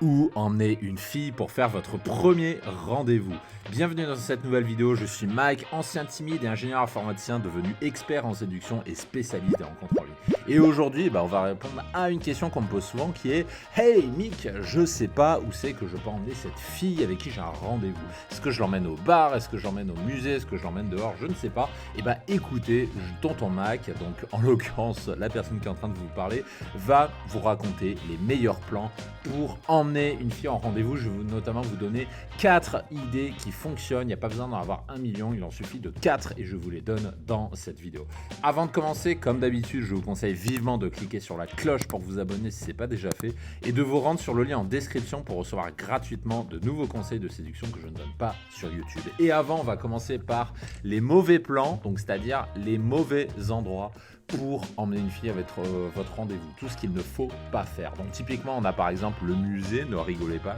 Où emmener une fille pour faire votre premier rendez-vous. Bienvenue dans cette nouvelle vidéo, je suis Mike, ancien timide et ingénieur informaticien devenu expert en séduction et spécialiste des rencontres en ligne. Et aujourd'hui, on va répondre à une question qu'on me pose souvent qui est « Hey Mick, je sais pas où c'est que je peux emmener cette fille avec qui j'ai un rendez-vous. Est-ce que je l'emmène au bar? Est-ce que je l'emmène au musée? Est-ce que je l'emmène dehors? Je ne sais pas. » Et écoutez, tonton Mac, donc en l'occurrence la personne qui est en train de vous parler, va vous raconter les meilleurs plans pour emmener une fille en rendez-vous. Je vais notamment vous donner 4 idées qui fonctionnent. Il n'y a pas besoin d'en avoir 1 million, il en suffit de 4 et je vous les donne dans cette vidéo. Avant de commencer, comme d'habitude, je vous conseille vivement de cliquer sur la cloche pour vous abonner si ce n'est pas déjà fait et de vous rendre sur le lien en description pour recevoir gratuitement de nouveaux conseils de séduction que je ne donne pas sur YouTube. Et avant, on va commencer par les mauvais plans, donc c'est-à-dire les mauvais endroits pour emmener une fille avec votre rendez-vous, tout ce qu'il ne faut pas faire. Donc typiquement, on a par exemple le musée, ne rigolez pas,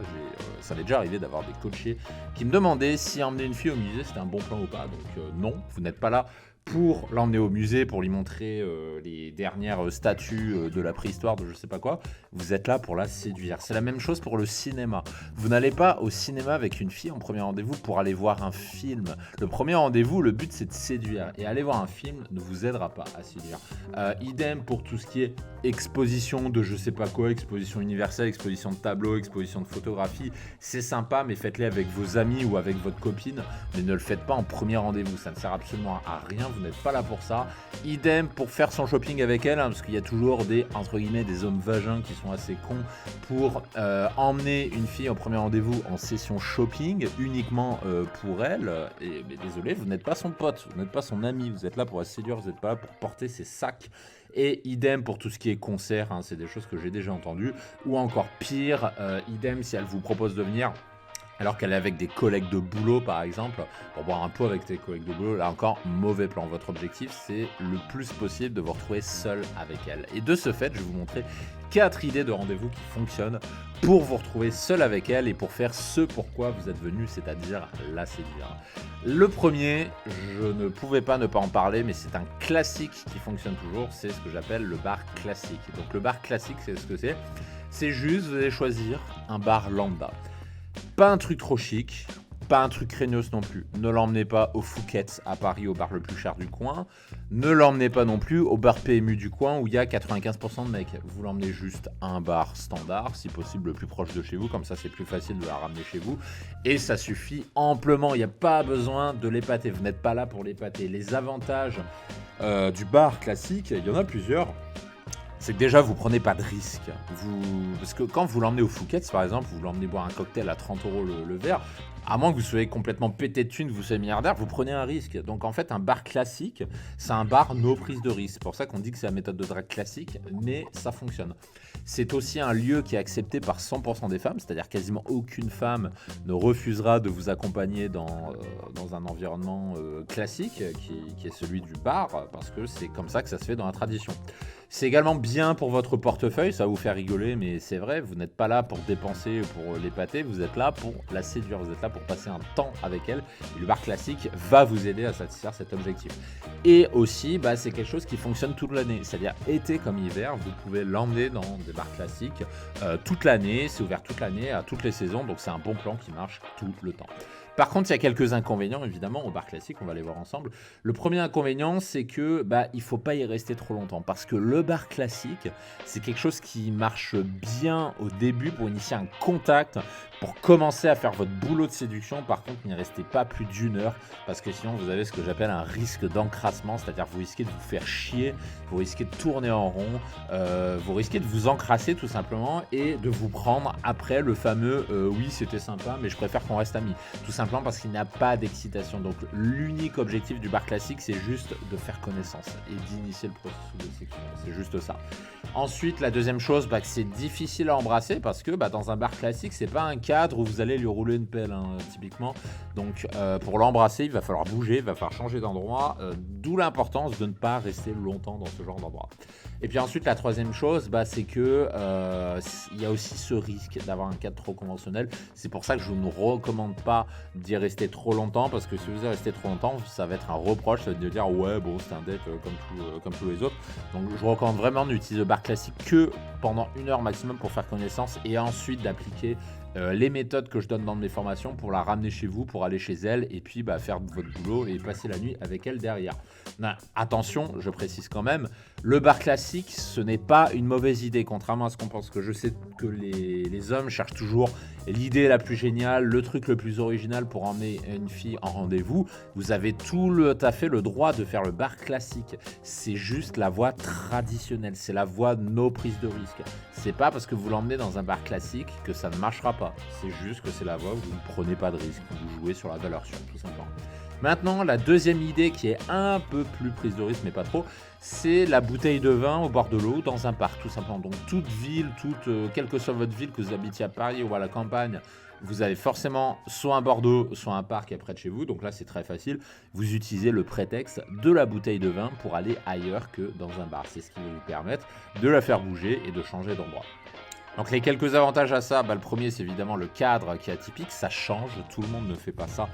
ça m'est déjà arrivé d'avoir des coachés qui me demandaient si emmener une fille au musée c'était un bon plan ou pas. Donc non, vous n'êtes pas là pour l'emmener au musée, pour lui montrer les dernières statues de la préhistoire, de je sais pas quoi. Vous êtes là pour la séduire. C'est la même chose pour le cinéma. Vous n'allez pas au cinéma avec une fille en premier rendez-vous pour aller voir un film. Le premier rendez-vous, le but c'est de séduire. Et aller voir un film ne vous aidera pas à séduire. Idem pour tout ce qui est exposition de je sais pas quoi, exposition universelle, exposition de tableaux, exposition de photographie. C'est sympa, mais faites-les avec vos amis ou avec votre copine. Mais ne le faites pas en premier rendez-vous. Ça ne sert absolument à rien. Vous n'êtes pas là pour ça. Idem pour faire son shopping avec elle, parce qu'il y a toujours des, entre guillemets, des hommes vagins qui sont assez cons pour emmener une fille au premier rendez-vous en session shopping uniquement pour elle. Mais désolé, vous n'êtes pas son pote, vous n'êtes pas son ami, vous êtes là pour la séduire, vous n'êtes pas là pour porter ses sacs. Et idem pour tout ce qui est concert, c'est des choses que j'ai déjà entendues. Ou encore pire, idem si elle vous propose de venir alors qu'elle est avec des collègues de boulot par exemple, pour boire un pot avec tes collègues de boulot, là encore, mauvais plan. Votre objectif, c'est le plus possible de vous retrouver seul avec elle. Et de ce fait, je vais vous montrer 4 idées de rendez-vous qui fonctionnent pour vous retrouver seul avec elle et pour faire ce pourquoi vous êtes venu, c'est-à-dire la séduire. Le premier, je ne pouvais pas ne pas en parler, mais c'est un classique qui fonctionne toujours, c'est ce que j'appelle le bar classique. Donc le bar classique, c'est ce que c'est. C'est juste, vous allez choisir un bar lambda. Pas un truc trop chic, pas un truc craignos non plus. Ne l'emmenez pas au Fouquet's à Paris, au bar le plus cher du coin. Ne l'emmenez pas non plus au bar PMU du coin où il y a 95% de mecs. Vous l'emmenez juste à un bar standard, si possible le plus proche de chez vous, comme ça c'est plus facile de la ramener chez vous. Et ça suffit amplement, il n'y a pas besoin de l'épater, vous n'êtes pas là pour l'épater. Les avantages du bar classique, il y en a plusieurs. C'est que déjà, vous prenez pas de risque. Parce que quand vous l'emmenez au Fouquet's, par exemple, vous l'emmenez boire un cocktail à 30 € le verre, à moins que vous soyez complètement pété de thunes, que vous soyez milliardaire, vous prenez un risque. Donc en fait, un bar classique, c'est un bar no prise de risque. C'est pour ça qu'on dit que c'est la méthode de drague classique, mais ça fonctionne. C'est aussi un lieu qui est accepté par 100% des femmes, c'est-à-dire quasiment aucune femme ne refusera de vous accompagner dans un environnement classique, qui est celui du bar, parce que c'est comme ça que ça se fait dans la tradition. C'est également bien pour votre portefeuille, ça va vous faire rigoler, mais c'est vrai, vous n'êtes pas là pour dépenser, pour l'épater, vous êtes là pour la séduire, vous êtes là pour passer un temps avec elle. Et le bar classique va vous aider à satisfaire cet objectif. Et aussi, c'est quelque chose qui fonctionne toute l'année, c'est-à-dire été comme hiver, vous pouvez l'emmener dans des bars classiques toute l'année, c'est ouvert toute l'année, à toutes les saisons, donc c'est un bon plan qui marche tout le temps. Par contre, il y a quelques inconvénients, évidemment, au bar classique, on va les voir ensemble. Le premier inconvénient, c'est que il ne faut pas y rester trop longtemps, parce que le bar classique, c'est quelque chose qui marche bien au début pour initier un contact, pour commencer à faire votre boulot de séduction. Par contre, n'y restez pas plus d'1 heure, parce que sinon, vous avez ce que j'appelle un risque d'encrassement, c'est-à-dire vous risquez de vous faire chier, vous risquez de tourner en rond, vous risquez de vous encrasser tout simplement, et de vous prendre après le fameux oui, c'était sympa, mais je préfère qu'on reste amis. Tout simplement parce qu'il n'y a pas d'excitation. Donc l'unique objectif du bar classique, c'est juste de faire connaissance et d'initier le processus de séduction. C'est juste ça. Ensuite, la deuxième chose, que c'est difficile à embrasser parce que dans un bar classique, c'est pas un cadre où vous allez lui rouler une pelle, typiquement. Donc pour l'embrasser, il va falloir bouger, il va falloir changer d'endroit, d'où l'importance de ne pas rester longtemps dans ce genre d'endroit. Et puis ensuite, la troisième chose, c'est que il y a aussi ce risque d'avoir un cadre trop conventionnel. C'est pour ça que je ne recommande pas d'y rester trop longtemps, parce que si vous y restez trop longtemps, ça va être un reproche, ça va être de dire ouais bon c'est un date comme tous les autres. Donc je vous recommande vraiment d'utiliser le bar classique que pendant 1 heure maximum pour faire connaissance, et ensuite d'appliquer les méthodes que je donne dans mes formations pour la ramener chez vous, pour aller chez elle, et puis faire votre boulot et passer la nuit avec elle derrière. Attention, je précise quand même, le bar classique, ce n'est pas une mauvaise idée, contrairement à ce qu'on pense. Que je sais que les hommes cherchent toujours l'idée la plus géniale, le truc le plus original pour emmener une fille en rendez-vous. Vous avez tout à fait le droit de faire le bar classique. C'est juste la voie traditionnelle, c'est la voie no prise de risque. C'est pas parce que vous l'emmenez dans un bar classique que ça ne marchera pas. C'est juste que c'est la voie où vous ne prenez pas de risque, vous jouez sur la valeur sûre, tout simplement. Maintenant, la deuxième idée qui est un peu plus prise de risque, mais pas trop, c'est la bouteille de vin au bord de l'eau dans un parc, tout simplement. Donc toute ville, quelle que soit votre ville, que vous habitiez à Paris ou à la campagne, vous avez forcément soit un bord d'eau, soit un parc près de chez vous. Donc là, c'est très facile. Vous utilisez le prétexte de la bouteille de vin pour aller ailleurs que dans un bar. C'est ce qui va vous permettre de la faire bouger et de changer d'endroit. Donc les quelques avantages à ça, le premier c'est évidemment le cadre qui est atypique, ça change, tout le monde ne fait pas ça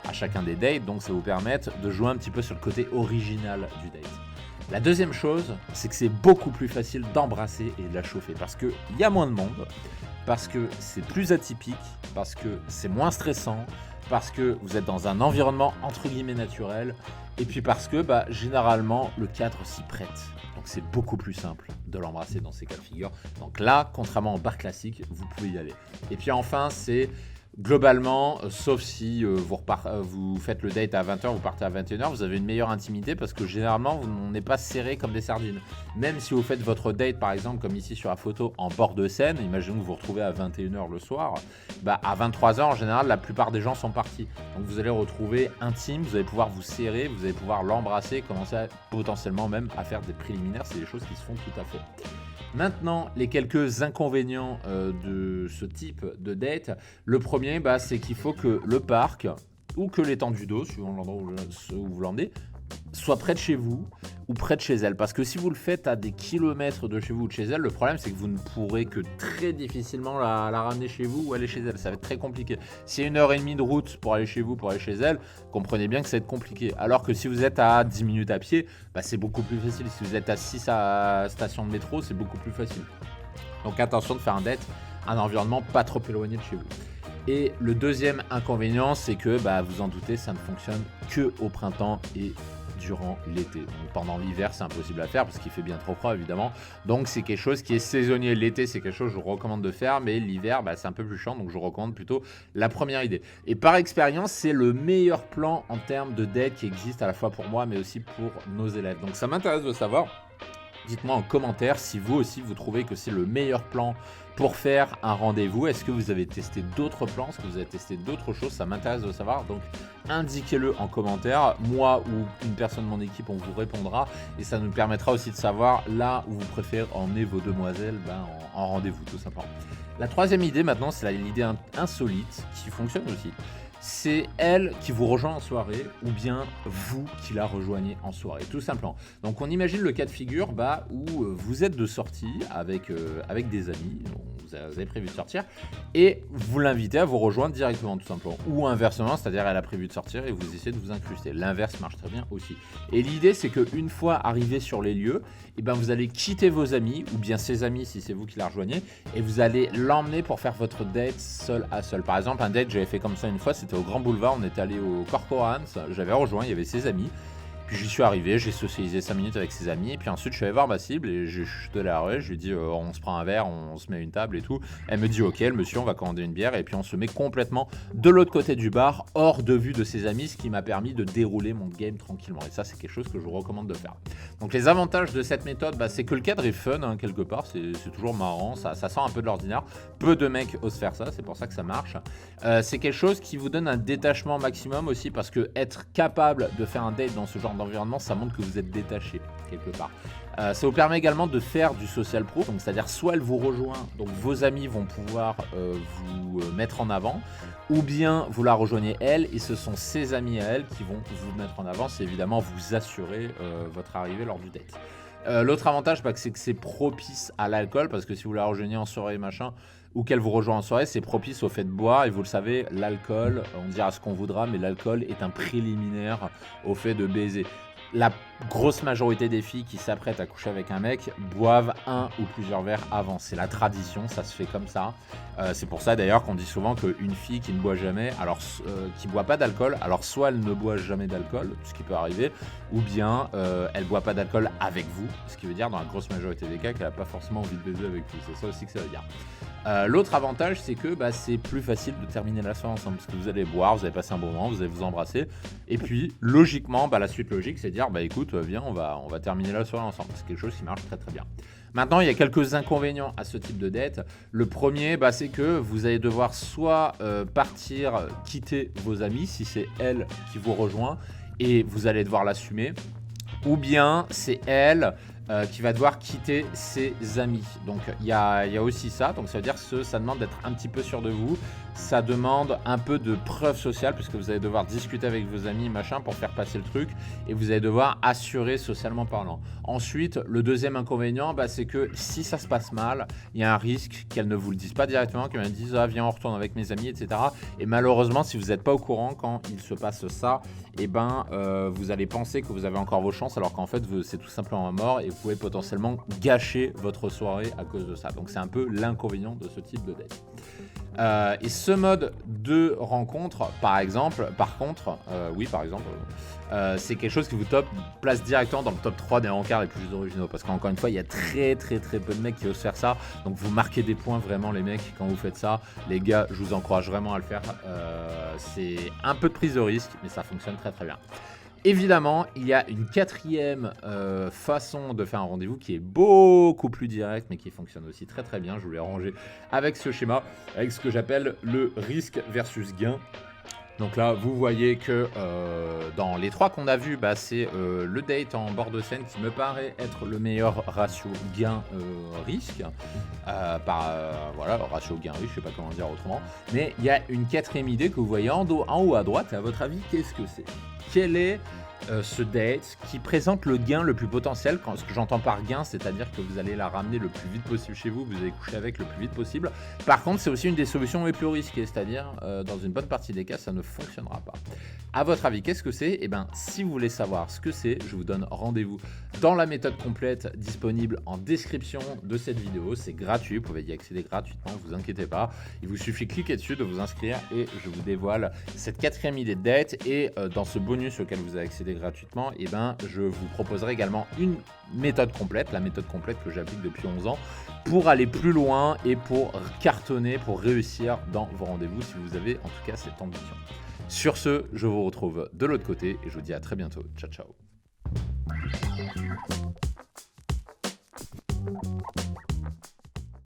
à chacun des dates, donc ça vous permet de jouer un petit peu sur le côté original du date. La deuxième chose, c'est que c'est beaucoup plus facile d'embrasser et de la chauffer, parce qu'il y a moins de monde, parce que c'est plus atypique, parce que c'est moins stressant, parce que vous êtes dans un environnement entre guillemets naturel, et puis parce que généralement le cadre s'y prête. Donc c'est beaucoup plus simple de l'embrasser dans ces cas de figure. Donc là, contrairement au bar classique, vous pouvez y aller. Et puis enfin, c'est globalement, sauf si vous faites le date à 20h, vous partez à 21h, vous avez une meilleure intimité parce que généralement, on n'est pas serré comme des sardines. Même si vous faites votre date, par exemple, comme ici sur la photo, en bord de Seine, imaginons que vous vous retrouvez à 21h le soir, à 23h, en général, la plupart des gens sont partis. Donc vous allez retrouver intime, vous allez pouvoir vous serrer, vous allez pouvoir l'embrasser, commencer potentiellement même à faire des préliminaires, c'est des choses qui se font tout à fait. Maintenant, les quelques inconvénients de ce type de date. Le premier, c'est qu'il faut que le parc ou que l'étendue d'eau, suivant l'endroit où vous l'emmenez, soit près de chez vous ou près de chez elle. Parce que si vous le faites à des kilomètres de chez vous ou de chez elle, le problème c'est que vous ne pourrez que très difficilement la ramener chez vous ou aller chez elle. Ça va être très compliqué. S'il y a 1h30 de route pour aller chez vous, pour aller chez elle, comprenez bien que ça va être compliqué. Alors que si vous êtes à 10 minutes à pied, c'est beaucoup plus facile. Si vous êtes à 6 stations de métro, c'est beaucoup plus facile. Donc attention de faire un date, un environnement pas trop éloigné de chez vous. Et le deuxième inconvénient, c'est que, vous en doutez, ça ne fonctionne que au printemps et durant l'été. Donc, pendant l'hiver, c'est impossible à faire parce qu'il fait bien trop froid, évidemment. Donc, c'est quelque chose qui est saisonnier. L'été, c'est quelque chose que je vous recommande de faire, mais l'hiver, c'est un peu plus chiant. Donc, je vous recommande plutôt la première idée. Et par expérience, c'est le meilleur plan en termes de date qui existe à la fois pour moi, mais aussi pour nos élèves. Donc, ça m'intéresse de savoir. Dites-moi en commentaire si vous aussi vous trouvez que c'est le meilleur plan pour faire un rendez-vous. Est-ce que vous avez testé d'autres plans? Est-ce que vous avez testé d'autres choses? Ça m'intéresse de savoir. Donc indiquez-le en commentaire. Moi ou une personne de mon équipe, on vous répondra. Et ça nous permettra aussi de savoir là où vous préférez emmener vos demoiselles en rendez-vous, tout simplement. La troisième idée maintenant, c'est l'idée insolite qui fonctionne aussi. C'est elle qui vous rejoint en soirée ou bien vous qui la rejoignez en soirée, tout simplement. Donc on imagine le cas de figure où vous êtes de sortie avec des amis, vous avez prévu de sortir, et vous l'invitez à vous rejoindre directement, tout simplement. Ou inversement, c'est-à-dire elle a prévu de sortir et vous essayez de vous incruster. L'inverse marche très bien aussi. Et l'idée, c'est qu'une fois arrivé sur les lieux, vous allez quitter vos amis, ou bien ses amis si c'est vous qui la rejoignez, et vous allez l'emmener pour faire votre date seul à seul. Par exemple, un date, j'avais fait comme ça une fois, c'était au Grand Boulevard, on était allé au Corcoran, j'avais rejoint, il y avait ses amis. Puis j'y suis arrivé, j'ai socialisé 5 minutes avec ses amis, et puis ensuite je suis allé voir ma cible et je suis de la rue, je lui ai dit on se prend un verre, on se met à une table et tout. Elle me dit ok, le monsieur, on va commander une bière, et puis on se met complètement de l'autre côté du bar, hors de vue de ses amis, ce qui m'a permis de dérouler mon game tranquillement. Et ça, c'est quelque chose que je vous recommande de faire. Donc les avantages de cette méthode, c'est que le cadre est fun, quelque part, c'est toujours marrant, ça sort un peu de l'ordinaire. Peu de mecs osent faire ça, c'est pour ça que ça marche. C'est quelque chose qui vous donne un détachement maximum aussi, parce que être capable de faire un date dans ce genre d'environnement, ça montre que vous êtes détaché quelque part. Ça vous permet également de faire du social proof, donc c'est-à-dire soit elle vous rejoint, donc vos amis vont pouvoir vous mettre en avant, ou bien vous la rejoignez elle et ce sont ses amis à elle qui vont vous mettre en avant. C'est évidemment vous assurer votre arrivée lors du date. L'autre avantage, c'est que c'est propice à l'alcool, parce que si vous la rejoignez en soirée machin, ou qu'elle vous rejoint en soirée, c'est propice au fait de boire. Et vous le savez, l'alcool, on dira ce qu'on voudra, mais l'alcool est un préliminaire au fait de baiser. La grosse majorité des filles qui s'apprêtent à coucher avec un mec boivent un ou plusieurs verres avant. C'est la tradition, ça se fait comme ça. C'est pour ça d'ailleurs qu'on dit souvent qu'une fille qui ne boit jamais, qui boit pas d'alcool, alors soit elle ne boit jamais d'alcool, ce qui peut arriver, ou bien elle boit pas d'alcool avec vous, ce qui veut dire dans la grosse majorité des cas qu'elle n'a pas forcément envie de baiser avec vous. C'est ça aussi que ça veut dire. L'autre avantage, c'est que c'est plus facile de terminer la soirée ensemble, parce que vous allez boire, vous allez passer un bon moment, vous allez vous embrasser, et puis logiquement, la suite logique, c'est de dire écoute, viens, on va terminer la soirée ensemble. C'est quelque chose qui marche très très bien. Maintenant, il y a quelques inconvénients à ce type de date. Le premier, c'est que vous allez devoir soit partir, quitter vos amis, si c'est elle qui vous rejoint, et vous allez devoir l'assumer, ou bien c'est elle qui va devoir quitter ses amis. Donc il y a aussi ça, donc ça veut dire que ça demande d'être un petit peu sûr de vous, ça demande un peu de preuve sociale, puisque vous allez devoir discuter avec vos amis, machin, pour faire passer le truc, et vous allez devoir assurer socialement parlant. Ensuite, le deuxième inconvénient, c'est que si ça se passe mal, il y a un risque qu'elle ne vous le dise pas directement, qu'elle dise « Ah, viens, on retourne avec mes amis, etc. » Et malheureusement, si vous n'êtes pas au courant quand il se passe ça, vous allez penser que vous avez encore vos chances, alors qu'en fait, c'est tout simplement mort, et vous pouvez potentiellement gâcher votre soirée à cause de ça. Donc c'est un peu l'inconvénient de ce type de date. Et ce mode de rencontre, par contre, c'est quelque chose qui vous place directement dans le top 3 des rencarts les plus originaux. Parce qu'encore une fois, il y a très très très peu de mecs qui osent faire ça. Donc vous marquez des points vraiment les mecs quand vous faites ça. Les gars, je vous encourage vraiment à le faire. C'est un peu de prise de risque, mais ça fonctionne très très bien. Évidemment, il y a une quatrième façon de faire un rendez-vous qui est beaucoup plus directe, mais qui fonctionne aussi très très bien. Je vous l'ai rangé avec ce schéma, avec ce que j'appelle le risque versus gain. Donc là, vous voyez que dans les trois qu'on a vus, c'est le date en bord de scène qui me paraît être le meilleur ratio gain-risque. Ratio gain-risque, je sais pas comment dire autrement. Mais il y a une quatrième idée que vous voyez en haut à droite. Et à votre avis, qu'est-ce que c'est ? Quel est ce date qui présente le gain le plus potentiel? Ce que j'entends par gain, c'est-à-dire que vous allez la ramener le plus vite possible chez vous, vous allez coucher avec le plus vite possible. Par contre, c'est aussi une des solutions les plus risquées, c'est-à-dire dans une bonne partie des cas, ça ne fonctionnera pas. À votre avis, qu'est-ce que c'est? Si vous voulez savoir ce que c'est, je vous donne rendez-vous dans la méthode complète disponible en description de cette vidéo. C'est gratuit, vous pouvez y accéder gratuitement, ne vous inquiétez pas. Il vous suffit de cliquer dessus, de vous inscrire et je vous dévoile cette quatrième idée de date. Et dans ce bonus auquel vous avez accédé gratuitement, je vous proposerai également une méthode complète, la méthode complète que j'applique depuis 11 ans, pour aller plus loin et pour cartonner, pour réussir dans vos rendez-vous si vous avez en tout cas cette ambition. Sur ce, je vous retrouve de l'autre côté et je vous dis à très bientôt. Ciao, ciao.